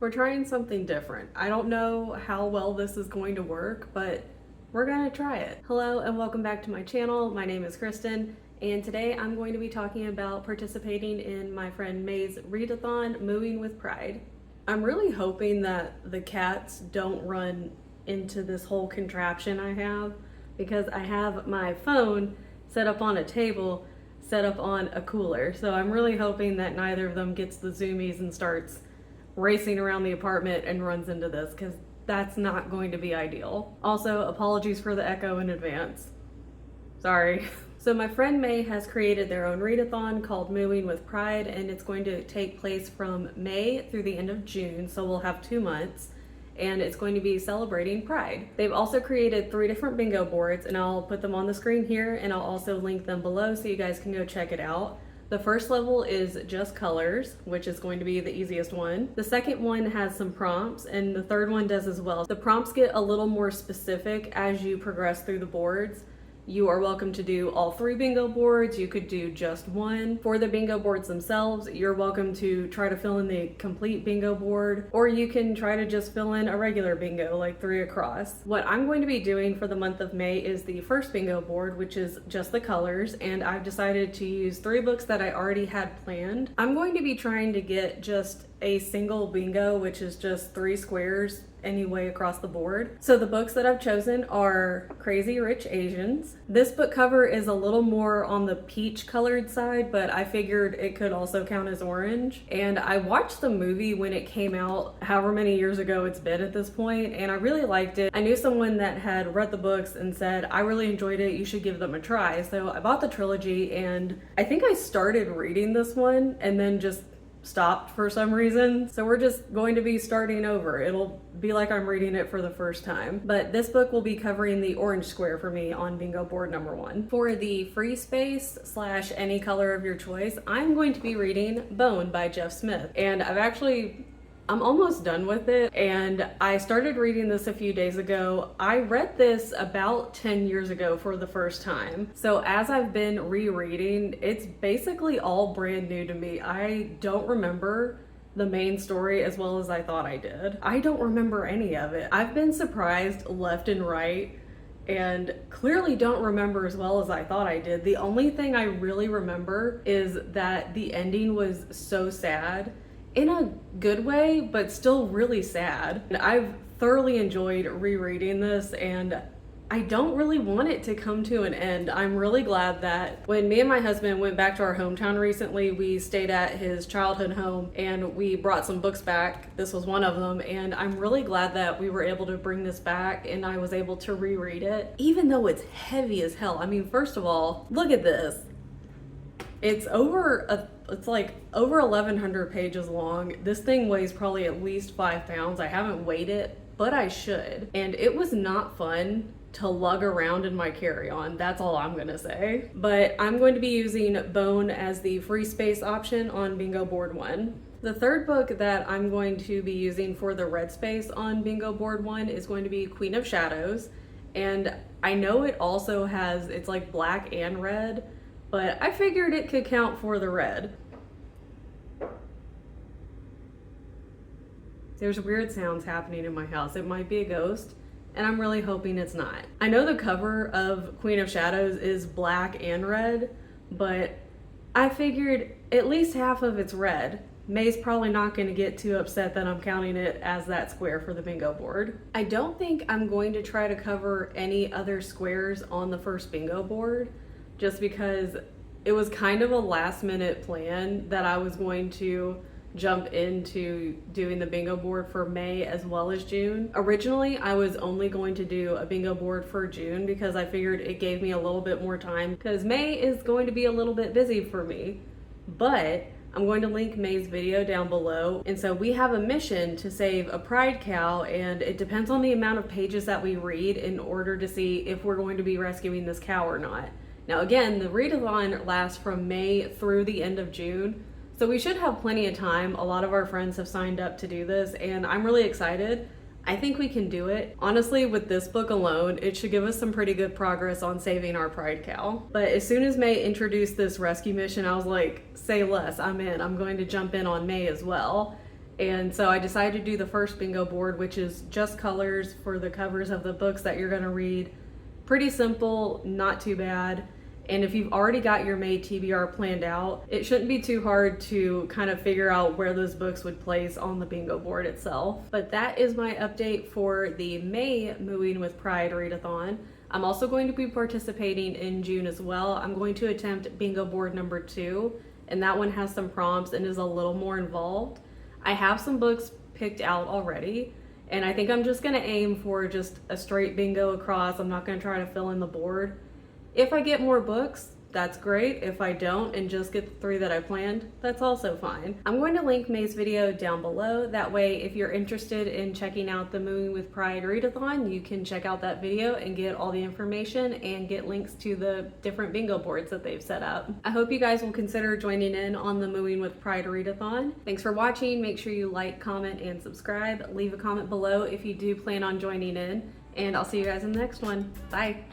We're trying something different. I don't know how well this is going to work, but we're gonna try it. Hello and welcome back to my channel. My name is Kristen, and today I'm going to be talking about participating in my friend May's readathon, Mooing with Pride. I'm really hoping that the cats don't run into this whole contraption I have, because I have my phone set up on a table, set up on a cooler. So I'm really hoping that neither of them gets the zoomies and starts racing around the apartment and runs into this, because that's not going to be ideal. Also, apologies for the echo in advance. Sorry. So my friend May has created their own readathon called Mooing with Pride, and it's going to take place from May through the end of June, so we'll have 2 months, and it's going to be celebrating Pride. They've also created 3 different bingo boards, and I'll put them on the screen here, and I'll also link them below so you guys can go check it out. The first level is just colors, which is going to be the easiest one. The second one has some prompts, and the third one does as well. The prompts get a little more specific as you progress through the boards. You are welcome to do all 3 bingo boards. You could do just one. For the bingo boards themselves, you're welcome to try to fill in the complete bingo board, or you can try to just fill in a regular bingo, like 3 across. What I'm going to be doing for the month of May is the first bingo board, which is just the colors, and I've decided to use 3 books that I already had planned. I'm going to be trying to get just a single bingo, which is just 3 squares anyway across the board. So the books that I've chosen are Crazy Rich Asians. This book cover is a little more on the peach colored side, but I figured it could also count as orange. And I watched the movie when it came out, however many years ago it's been at this point, and I really liked it. I knew someone that had read the books and said, I really enjoyed it, you should give them a try. So I bought the trilogy, and I think I started reading this one and then just stopped for some reason. So we're just going to be starting over. It'll be like I'm reading it for the first time. But this book will be covering the orange square for me on bingo board number 1. For the free space / any color of your choice, I'm going to be reading Bone by Jeff Smith. And I'm almost done with it, and I started reading this a few days ago. I read this about 10 years ago for the first time. So as I've been rereading, it's basically all brand new to me. I don't remember the main story as well as I thought I did. I don't remember any of it. I've been surprised left and right, and clearly don't remember as well as I thought I did. The only thing I really remember is that the ending was so sad, in a good way, but still really sad. And I've thoroughly enjoyed rereading this, and I don't really want it to come to an end. I'm really glad that when me and my husband went back to our hometown recently, we stayed at his childhood home and we brought some books back. This was one of them, and I'm really glad that we were able to bring this back and I was able to reread it, even though it's heavy as hell. I mean, first of all, look at this. It's like over 1,100 pages long. This thing weighs probably at least 5 pounds. I haven't weighed it, but I should. And it was not fun to lug around in my carry-on. That's all I'm gonna say. But I'm going to be using Bone as the free space option on bingo board 1. The third book that I'm going to be using for the red space on bingo board 1 is going to be Queen of Shadows. And I know it also has, it's like black and red, but I figured it could count for the red. There's weird sounds happening in my house. It might be a ghost, and I'm really hoping it's not. I know the cover of Queen of Shadows is black and red, but I figured at least half of it's red. May's probably not going to get too upset that I'm counting it as that square for the bingo board. I don't think I'm going to try to cover any other squares on the first bingo board, just because it was kind of a last minute plan that I was going to jump into doing the bingo board for May as well as June. Originally, I was only going to do a bingo board for June because I figured it gave me a little bit more time, because May is going to be a little bit busy for me. But I'm going to link May's video down below. And so we have a mission to save a pride cow, and it depends on the amount of pages that we read in order to see if we're going to be rescuing this cow or not. Now again, the readathon lasts from May through the end of June, so we should have plenty of time. A lot of our friends have signed up to do this, and I'm really excited. I think we can do it. Honestly, with this book alone, it should give us some pretty good progress on saving our pride cow. But as soon as May introduced this rescue mission, I was like, say less, I'm in. I'm going to jump in on May as well. And so I decided to do the first bingo board, which is just colors for the covers of the books that you're gonna read. Pretty simple, not too bad. And if you've already got your May TBR planned out, it shouldn't be too hard to kind of figure out where those books would place on the bingo board itself. But that is my update for the May Mooing with Pride Readathon. I'm also going to be participating in June as well. I'm going to attempt bingo board number 2, and that one has some prompts and is a little more involved. I have some books picked out already, and I think I'm just gonna aim for just a straight bingo across. I'm not gonna try to fill in the board. If I get more books, that's great. If I don't and just get the 3 that I planned, that's also fine. I'm going to link May's video down below. That way, if you're interested in checking out the Mooing with Pride Readathon, you can check out that video and get all the information and get links to the different bingo boards that they've set up. I hope you guys will consider joining in on the Mooing with Pride Readathon. Thanks for watching. Make sure you like, comment, and subscribe. Leave a comment below if you do plan on joining in, and I'll see you guys in the next one. Bye.